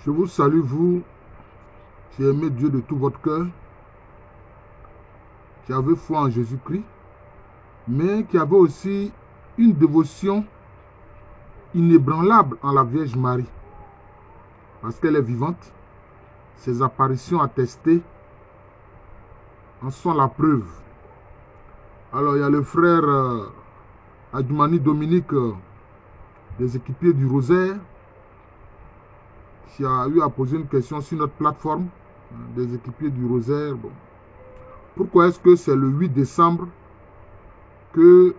Je vous salue, vous qui aimez Dieu de tout votre cœur, qui avez foi en Jésus-Christ, mais qui avez aussi une dévotion inébranlable en la Vierge Marie, parce qu'elle est vivante. Ses apparitions attestées en sont la preuve. Alors, il y a le frère Adjumani Dominique des équipiers du Rosaire qui a eu à poser une question sur notre plateforme des équipiers du Rosaire. Bon. Pourquoi est-ce que c'est le 8 décembre que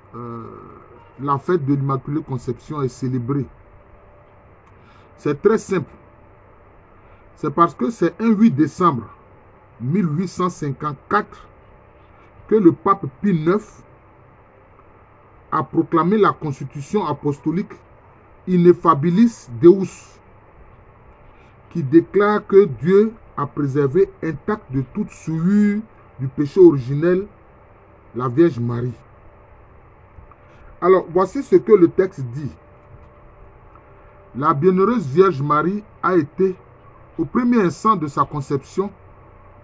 la fête de l'Immaculée Conception est célébrée? C'est très simple. C'est parce que c'est un 8 décembre 1854 que le pape Pie IX a proclamé la constitution apostolique Ineffabilis Deus, qui déclare que Dieu a préservé intacte de toute souillure du péché originel la Vierge Marie. Alors, voici ce que le texte dit. La bienheureuse Vierge Marie a été, au premier instant de sa conception,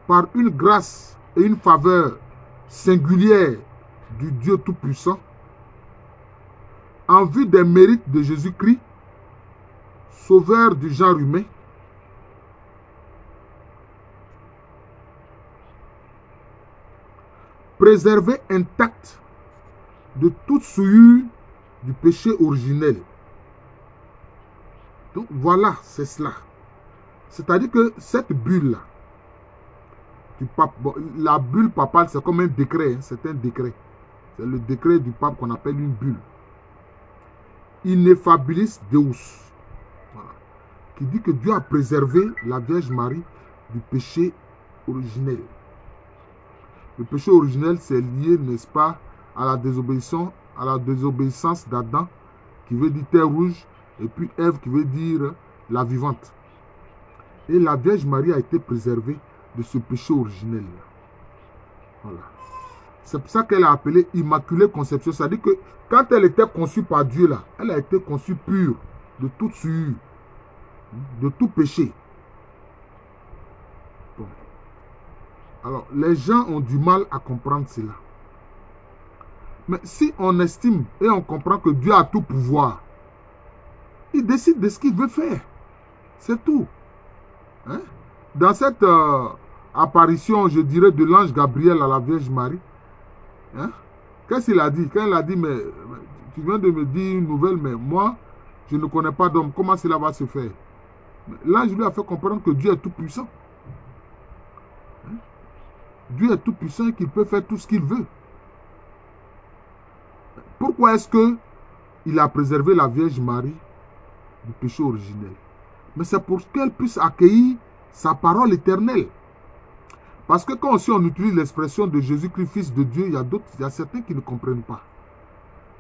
par une grâce et une faveur singulière du Dieu Tout-Puissant, en vue des mérites de Jésus-Christ, sauveur du genre humain, préservé intact de toute souillure du péché originel. Donc voilà, c'est cela. C'est-à-dire que cette bulle-là, du pape, bon, la bulle papale, c'est comme un décret, hein, c'est un décret. C'est le décret du pape qu'on appelle une bulle. Ineffabilis Deus. Voilà. Qui dit que Dieu a préservé la Vierge Marie du péché originel. Le péché originel, c'est lié, n'est-ce pas, à la désobéissance d'Adam, qui veut dire terre rouge, et puis Ève, qui veut dire la vivante. Et la Vierge Marie a été préservée de ce péché originel. Voilà. C'est pour ça qu'elle a appelé Immaculée Conception. C'est-à-dire que quand elle était conçue par Dieu, là, elle a été conçue pure de toute souillure, de tout péché. Bon. Alors, les gens ont du mal à comprendre cela. Mais si on estime et on comprend que Dieu a tout pouvoir, il décide de ce qu'il veut faire. C'est tout. Hein? Dans cette apparition, je dirais, de l'ange Gabriel à la Vierge Marie, hein? Qu'est-ce qu'il a dit? Quand il a dit, mais tu viens de me dire une nouvelle, mais moi, je ne connais pas d'homme. Comment cela va se faire? L'ange lui a fait comprendre que Dieu est tout puissant. Hein? Dieu est tout puissant et qu'il peut faire tout ce qu'il veut. Pourquoi est-ce qu'il a préservé la Vierge Marie du péché originel? Mais c'est pour qu'elle puisse accueillir sa parole éternelle. Parce que quand aussi on utilise l'expression de Jésus-Christ, Fils de Dieu, il y a certains qui ne comprennent pas.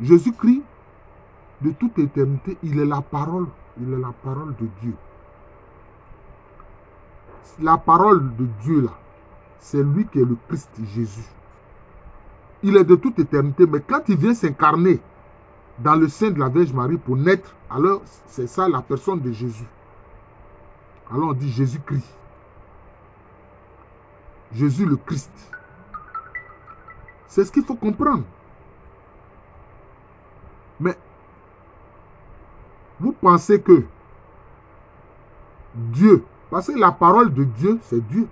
Jésus-Christ, de toute éternité, il est la parole. Il est la parole de Dieu. La parole de Dieu, là, c'est lui qui est le Christ Jésus. Il est de toute éternité, mais quand il vient s'incarner dans le sein de la Vierge Marie pour naître, alors c'est ça la personne de Jésus. Alors on dit Jésus-Christ. Jésus le Christ. C'est ce qu'il faut comprendre. Mais vous pensez que Dieu, parce que la parole de Dieu, c'est Dieu.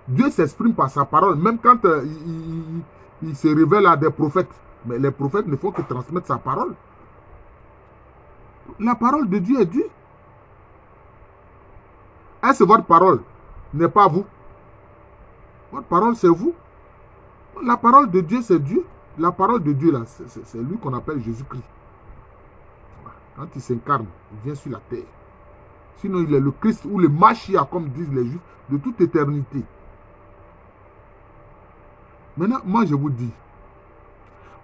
Dieu s'exprime par sa parole, même quand il se révèle à des prophètes. Mais les prophètes ne font que transmettre sa parole. La parole de Dieu est Dieu. Est-ce que votre parole n'est pas vous? Votre parole, c'est vous. La parole de Dieu, c'est Dieu. La parole de Dieu, là, c'est lui qu'on appelle Jésus-Christ. Quand il s'incarne, il vient sur la terre. Sinon, il est le Christ ou le Mashiach, comme disent les Juifs, de toute éternité. Maintenant, moi, je vous dis,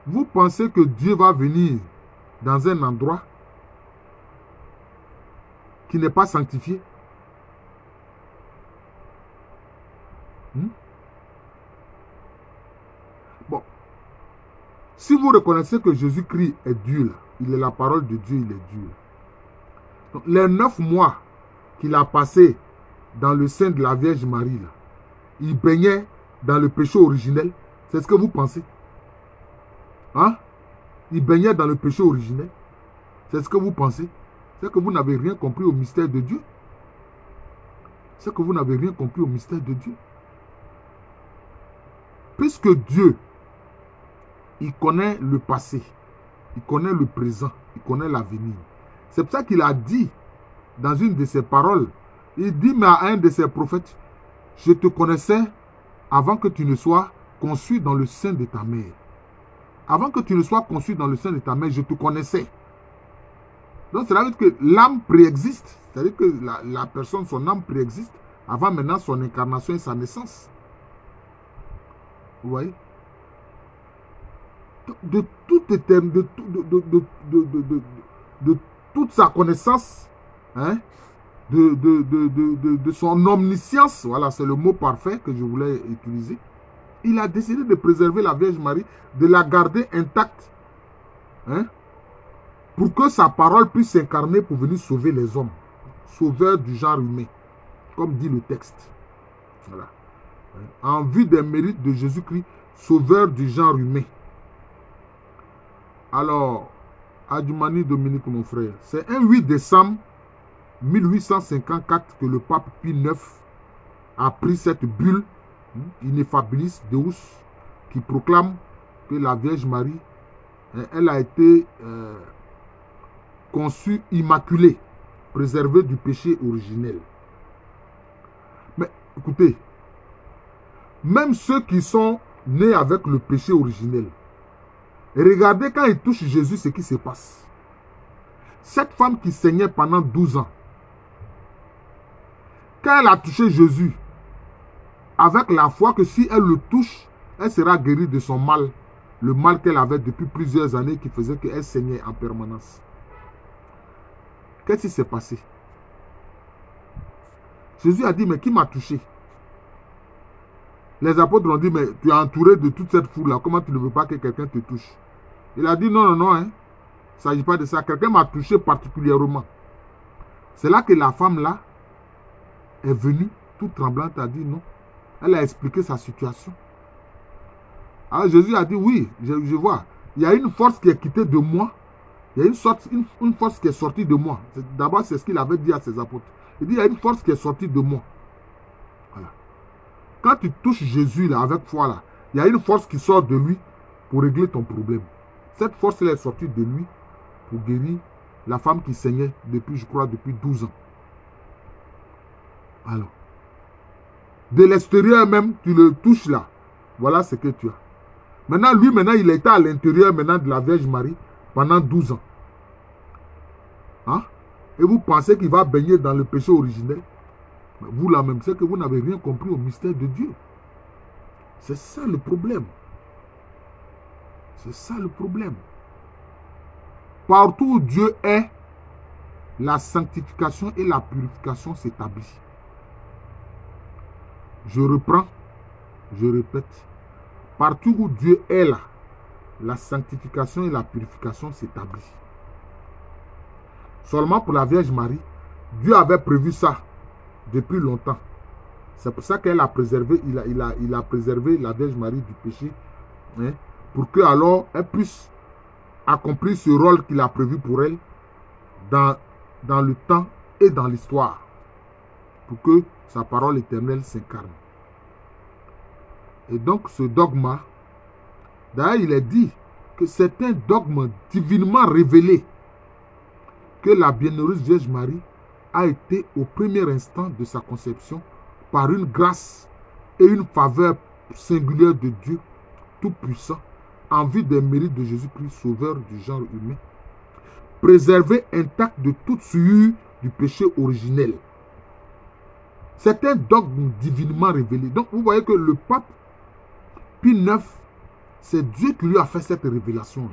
vous pensez que Dieu va venir dans un endroit qui n'est pas sanctifié? Bon, si vous reconnaissez que Jésus-Christ est Dieu, là, il est la parole de Dieu, il est Dieu. Donc, les 9 mois qu'il a passé dans le sein de la Vierge Marie, là, il baignait dans le péché originel. C'est ce que vous pensez? Hein? Il baignait dans le péché originel. C'est ce que vous pensez? C'est que vous n'avez rien compris au mystère de Dieu. C'est que vous n'avez rien compris au mystère de Dieu. Puisque Dieu, il connaît le passé, il connaît le présent, il connaît l'avenir. C'est pour ça qu'il a dit dans une de ses paroles, il dit mais à un de ses prophètes, je te connaissais avant que tu ne sois conçu dans le sein de ta mère. Avant que tu ne sois conçu dans le sein de ta mère, je te connaissais. Donc cela veut dire que l'âme préexiste. C'est-à-dire que la personne, son âme préexiste avant maintenant son incarnation et sa naissance. Vous voyez? De toute sa connaissance, hein, de son omniscience, voilà, c'est le mot parfait que je voulais utiliser. Il a décidé de préserver la Vierge Marie, de la garder intacte, hein, pour que sa parole puisse s'incarner pour venir sauver les hommes. Sauveur du genre humain, comme dit le texte. Voilà. En vue des mérites de Jésus-Christ, sauveur du genre humain. Alors, Adjumani Dominique, mon frère, c'est un 8 décembre 1854 que le pape Pie IX a pris cette bulle, Ineffabilis Deus, qui proclame que la Vierge Marie, elle a été conçue immaculée, préservée du péché originel. Mais écoutez, même ceux qui sont nés avec le péché originel, regardez quand ils touchent Jésus, ce qui se passe. Cette femme qui saignait pendant 12 ans, quand elle a touché Jésus, avec la foi que si elle le touche, elle sera guérie de son mal, le mal qu'elle avait depuis plusieurs années qui faisait qu'elle saignait en permanence. Qu'est-ce qui s'est passé? Jésus a dit, mais qui m'a touché? Les apôtres ont dit, mais tu es entouré de toute cette foule-là, comment tu ne veux pas que quelqu'un te touche? Il a dit, non, non, non, hein. Il ne s'agit pas de ça. Quelqu'un m'a touché particulièrement. C'est là que la femme-là est venue, toute tremblante, a dit non. Elle a expliqué sa situation. Alors Jésus a dit, oui, je vois. Il y a une force qui est quittée de moi. Il y a une force qui est sortie de moi. D'abord, c'est ce qu'il avait dit à ses apôtres. Il dit, il y a une force qui est sortie de moi. Voilà. Quand tu touches Jésus là, avec foi, là, il y a une force qui sort de lui pour régler ton problème. Cette force-là est sortie de lui pour guérir la femme qui saignait depuis, je crois, depuis 12 ans. Alors, de l'extérieur même, tu le touches là. Voilà ce que tu as. Maintenant, lui, il était à l'intérieur maintenant de la Vierge Marie pendant 12 ans. Hein? Et vous pensez qu'il va baigner dans le péché originel? Mais vous là même, c'est que vous n'avez rien compris au mystère de Dieu. C'est ça le problème. C'est ça le problème. Partout où Dieu est, la sanctification et la purification s'établissent. Je reprends, je répète. Partout où Dieu est là, la sanctification et la purification s'établissent. Seulement pour la Vierge Marie, Dieu avait prévu ça depuis longtemps. C'est pour ça qu'elle a préservé, il a préservé la Vierge Marie du péché, hein, pour que alors elle puisse accomplir ce rôle qu'il a prévu pour elle dans le temps et dans l'histoire, pour que sa parole éternelle s'incarne. Et donc ce dogme, d'ailleurs il est dit que c'est un dogme divinement révélé, que la bienheureuse Vierge Marie a été au premier instant de sa conception par une grâce et une faveur singulière de Dieu Tout-Puissant en vue des mérites de Jésus-Christ, sauveur du genre humain, préservé intact de toute souillure du péché originel. C'est un dogme divinement révélé. Donc vous voyez que le pape Pie IX, c'est Dieu qui lui a fait cette révélation.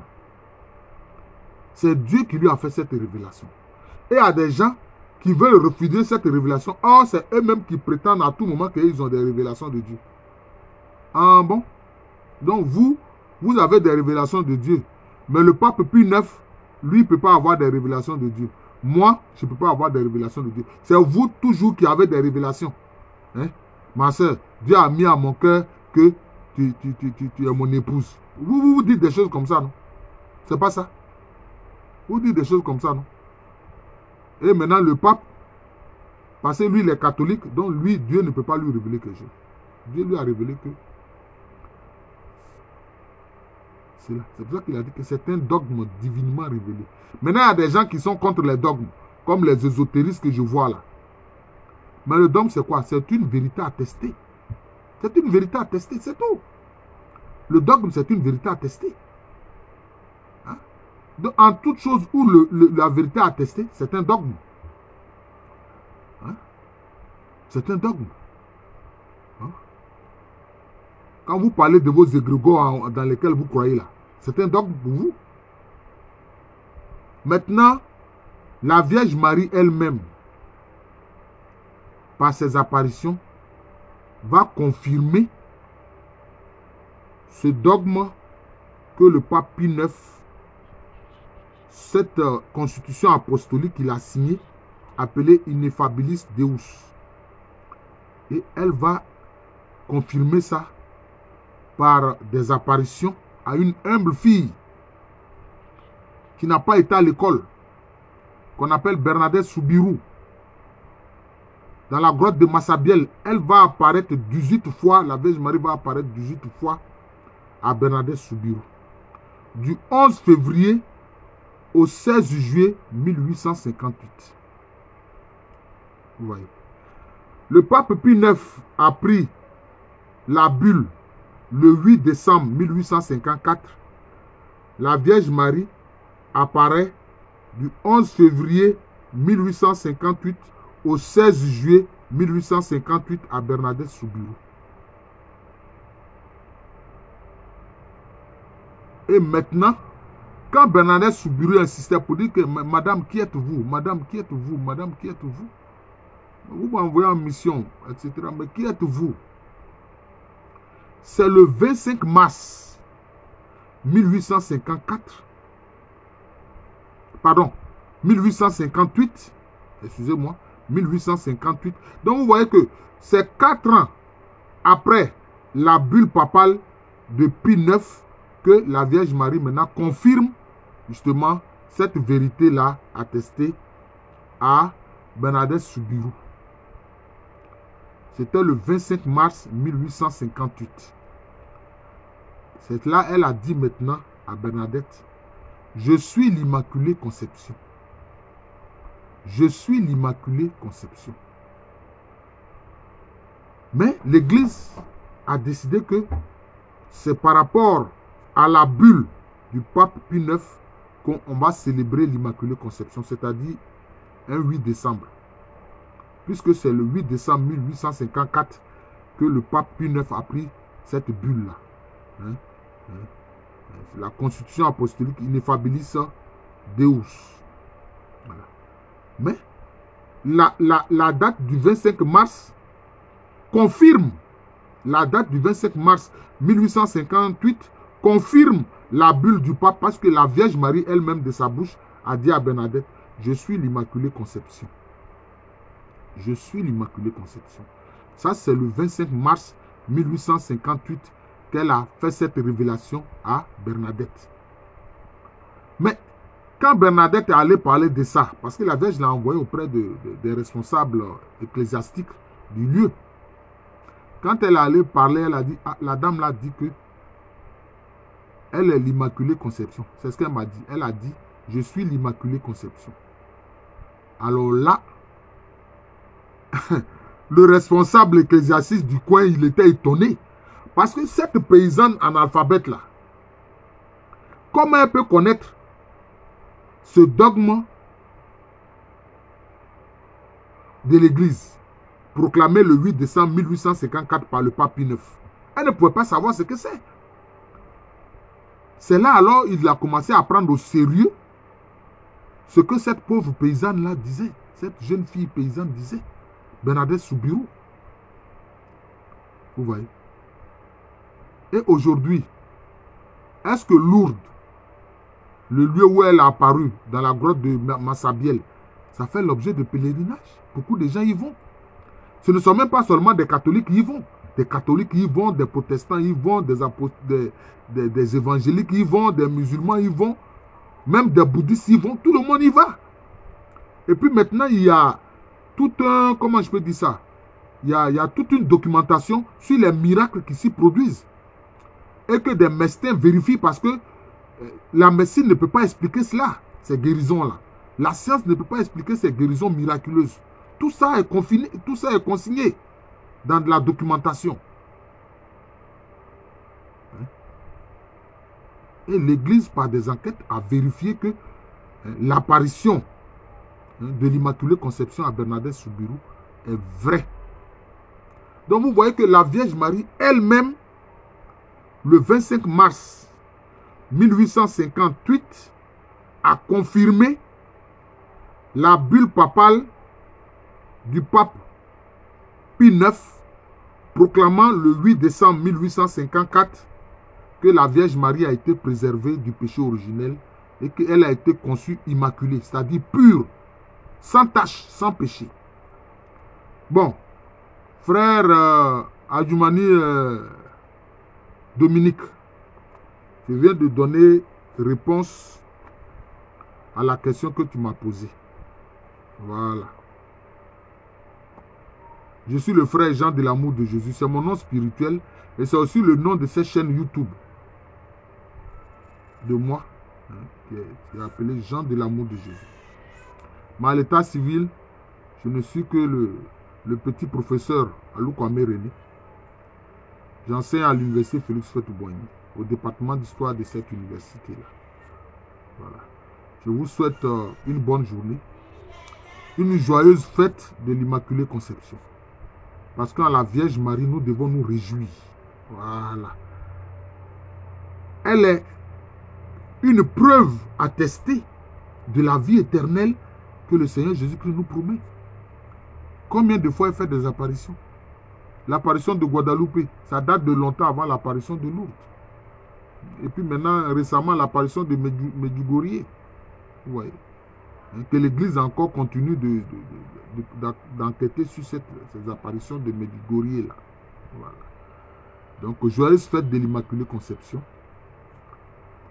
C'est Dieu qui lui a fait cette révélation. Et il y a des gens qui veulent refuser cette révélation. Or, c'est eux-mêmes qui prétendent à tout moment qu'ils ont des révélations de Dieu. Ah bon? Donc vous avez des révélations de Dieu. Mais le pape Pie IX, lui, ne peut pas avoir des révélations de Dieu. Moi, je ne peux pas avoir des révélations de Dieu. C'est vous toujours qui avez des révélations. Hein? Ma soeur, Dieu a mis à mon cœur que tu es mon épouse. Vous dites des choses comme ça, non? C'est pas ça. Vous dites des choses comme ça, non? Et maintenant, le pape, parce que lui, il est catholique, donc lui, Dieu ne peut pas lui révéler quelque chose. Dieu lui a révélé que c'est là. C'est pour ça qu'il a dit que c'est un dogme divinement révélé. Maintenant, il y a des gens qui sont contre les dogmes, comme les ésotéristes que je vois là. Mais le dogme, c'est quoi? C'est une vérité attestée. C'est une vérité attestée, c'est tout. Le dogme, c'est une vérité attestée. Hein? Donc, en toute chose où la vérité est attestée, c'est un dogme. Hein? C'est un dogme. Hein? Quand vous parlez de vos égrégores dans lesquels vous croyez là, c'est un dogme pour vous. Maintenant, la Vierge Marie elle-même, par ses apparitions, va confirmer ce dogme que le pape Pie IX, cette constitution apostolique qu'il a signée, appelée Ineffabilis Deus. Et elle va confirmer ça par des apparitions à une humble fille qui n'a pas été à l'école, qu'on appelle Bernadette Soubirous. Dans la grotte de Massabielle, elle va apparaître 18 fois, la Vierge Marie va apparaître 18 fois à Bernadette Soubirous. Du 11 février au 16 juillet 1858. Vous voyez. Le pape Pie IX a pris la bulle le 8 décembre 1854. La Vierge Marie apparaît du 11 février 1858 au 16 juillet 1858 à Bernadette Soubirous. Et maintenant, quand Bernadette Soubirous insistait pour dire que Madame, qui êtes-vous? Madame, qui êtes-vous? Madame, qui êtes-vous? Vous m'envoyez en mission, etc. Mais qui êtes-vous? C'est le 25 mars 1854. Pardon, 1858. Excusez-moi, 1858. Donc vous voyez que c'est 4 ans après la bulle papale de Pie IX que la Vierge Marie maintenant confirme justement cette vérité-là attestée à Bernadette Soubirous. C'était le 25 mars 1858. C'est là, elle a dit maintenant à Bernadette, je suis l'Immaculée Conception. Je suis l'Immaculée Conception. Mais l'Église a décidé que c'est par rapport à la bulle du pape Pie IX qu'on va célébrer l'Immaculée Conception, c'est-à-dire un 8 décembre. Puisque c'est le 8 décembre 1854 que le pape Pie IX a pris cette bulle-là. Hein? La constitution apostolique Ineffabilis Deus. Voilà. Mais la date du 25 mars confirme, la date du 25 mars 1858 confirme la bulle du pape parce que la Vierge Marie elle-même de sa bouche a dit à Bernadette, je suis l'Immaculée Conception. Je suis l'Immaculée Conception. Ça, c'est le 25 mars 1858 qu'elle a fait cette révélation à Bernadette. Mais quand Bernadette est allée parler de ça, parce que la Vierge l'a envoyé auprès des responsables ecclésiastiques du lieu, quand elle est allée parler, elle a dit, ah, la dame l'a dit que elle est l'Immaculée Conception. C'est ce qu'elle m'a dit. Elle a dit, je suis l'Immaculée Conception. Alors là, le responsable ecclésiastique du coin, il était étonné. Parce que cette paysanne analphabète là, comment elle peut connaître ce dogme de l'Église proclamé le 8 décembre 1854 par le pape Pie IX? Elle ne pouvait pas savoir ce que c'est. C'est là alors il a commencé à prendre au sérieux ce que cette pauvre paysanne là disait, cette jeune fille paysanne disait, Bernadette Soubirous. Vous voyez? Et aujourd'hui, est-ce que Lourdes, le lieu où elle a apparu, dans la grotte de Massabielle, ça fait l'objet de pèlerinage. Beaucoup de gens y vont. Ce ne sont même pas seulement des catholiques qui y vont. Des catholiques y vont, des protestants y vont, des évangéliques y vont, des musulmans y vont, même des bouddhistes y vont. Tout le monde y va. Et puis maintenant, il y a tout un, comment je peux dire ça? Il y a toute une documentation sur les miracles qui s'y produisent. Et que des médecins vérifient parce que la médecine ne peut pas expliquer cela, ces guérisons-là. La science ne peut pas expliquer ces guérisons miraculeuses. Tout ça est consigné dans de la documentation. Et l'Église, par des enquêtes, a vérifié que l'apparition de l'Immaculée Conception à Bernadette Soubirous est vraie. Donc vous voyez que la Vierge Marie elle-même, le 25 mars 1858, a confirmé la bulle papale du pape Pie IX, proclamant le 8 décembre 1854 que la Vierge Marie a été préservée du péché originel et qu'elle a été conçue immaculée, c'est-à-dire pure, sans tache, sans péché. Bon, frère Adjoumani Dominique, je viens de donner réponse à la question que tu m'as posée. Voilà. Je suis le frère Jean de l'amour de Jésus. C'est mon nom spirituel et c'est aussi le nom de cette chaîne YouTube de moi, qui est appelé Jean de l'amour de Jésus. Mais à l'état civil, je ne suis que le petit professeur Alou Kwame René. J'enseigne à l'université Félix Houphouët-Boigny, au département d'histoire de cette université-là. Voilà. Je vous souhaite une bonne journée, une joyeuse fête de l'Immaculée Conception. Parce qu'en la Vierge Marie, nous devons nous réjouir. Voilà. Elle est une preuve attestée de la vie éternelle que le Seigneur Jésus-Christ nous promet. Combien de fois elle fait des apparitions? L'apparition de Guadalupe, ça date de longtemps avant l'apparition de Lourdes. Et puis maintenant, récemment, l'apparition de Medjugorje. Vous voyez. Que l'Église encore continue d'enquêter sur ces apparitions de Medjugorje là. Voilà. Donc, joyeuse fête de l'Immaculée Conception.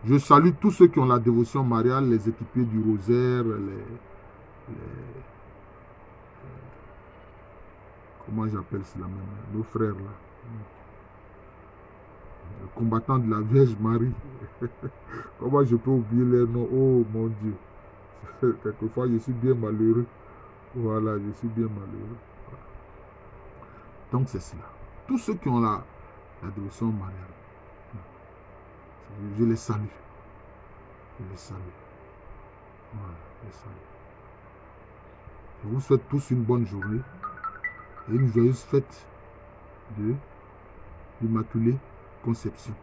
Je salue tous ceux qui ont la dévotion mariale, les équipiers du rosaire, comment j'appelle cela même, nos frères là. Les combattants de la Vierge Marie. Comment je peux oublier les noms? Oh mon Dieu. Quelquefois, je suis bien malheureux. Voilà, je suis bien malheureux. Voilà. Donc, c'est cela. Tous ceux qui ont la dévotion mariale, je les salue. Je les salue. Voilà, je les salue. Je vous souhaite tous une bonne journée et une joyeuse fête de l'Immaculée Conception.